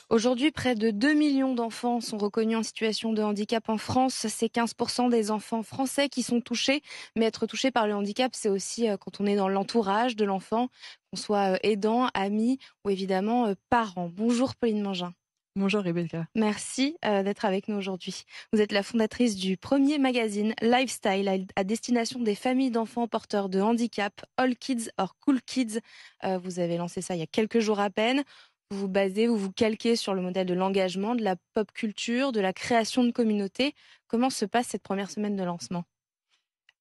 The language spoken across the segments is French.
Aujourd'hui, près de 2 millions d'enfants sont reconnus en situation de handicap en France. C'est 15% des enfants français qui sont touchés. Mais être touché par le handicap, c'est aussi quand on est dans l'entourage de l'enfant, qu'on soit aidant, ami ou évidemment parent. Bonjour Pauline Mangin. Bonjour Rebecca. Merci d'être avec nous aujourd'hui. Vous êtes la fondatrice du premier magazine Lifestyle à destination des familles d'enfants porteurs de handicap, All Kids or Cool Kids. Vous avez lancé ça il y a quelques jours à peine. Vous vous calquez sur le modèle de l'engagement, de la pop culture, de la création de communautés. Comment se passe cette première semaine de lancement?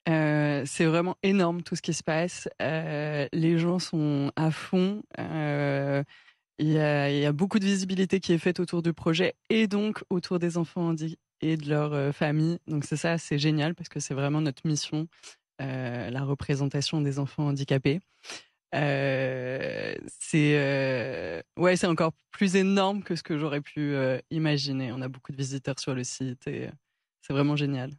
C'est vraiment énorme tout ce qui se passe. Les gens sont à fond. Il y a beaucoup de visibilité qui est faite autour du projet et donc autour des enfants et de leur famille. Donc c'est génial parce que c'est vraiment notre mission, la représentation des enfants handicapés. C'est encore plus énorme que ce que j'aurais pu imaginer. On a beaucoup de visiteurs sur le site et c'est vraiment génial.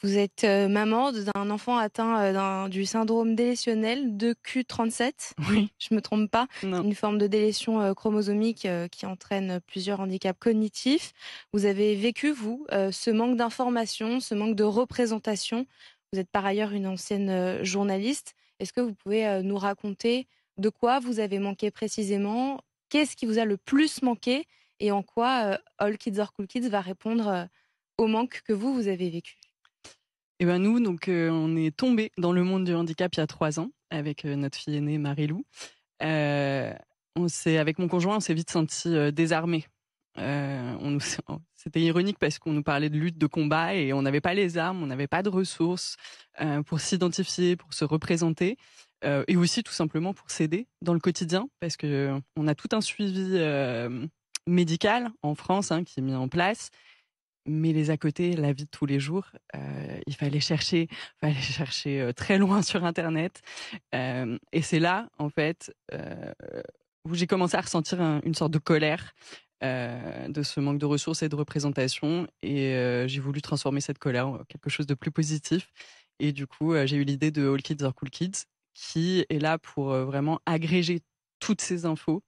Vous êtes maman d'un enfant atteint du syndrome délétionnel de Q37. Oui. Je me trompe pas. Non. Une forme de délétion chromosomique qui entraîne plusieurs handicaps cognitifs. Vous avez vécu, vous, ce manque d'information, ce manque de représentation. Vous êtes par ailleurs une ancienne journaliste. Est-ce que vous pouvez nous raconter de quoi vous avez manqué précisément? Qu'est-ce qui vous a le plus manqué? Et en quoi All Kids or Cool Kids va répondre au manque que vous avez vécu? Et ben nous, donc, on est tombés dans le monde du handicap il y a 3 ans avec notre fille aînée Marie-Lou. Avec mon conjoint, on s'est vite sentis désarmés. C'était ironique parce qu'on nous parlait de lutte, de combat et on n'avait pas les armes, on n'avait pas de ressources pour s'identifier, pour se représenter et aussi tout simplement pour s'aider dans le quotidien parce que on a tout un suivi médical en France qui est mis en place. Mais les à côté, la vie de tous les jours, il fallait chercher très loin sur internet. Et c'est là, en fait, où j'ai commencé à ressentir une sorte de colère de ce manque de ressources et de représentation. Et j'ai voulu transformer cette colère en quelque chose de plus positif. Et du coup, j'ai eu l'idée de All Kids or Cool Kids, qui est là pour vraiment agréger toutes ces infos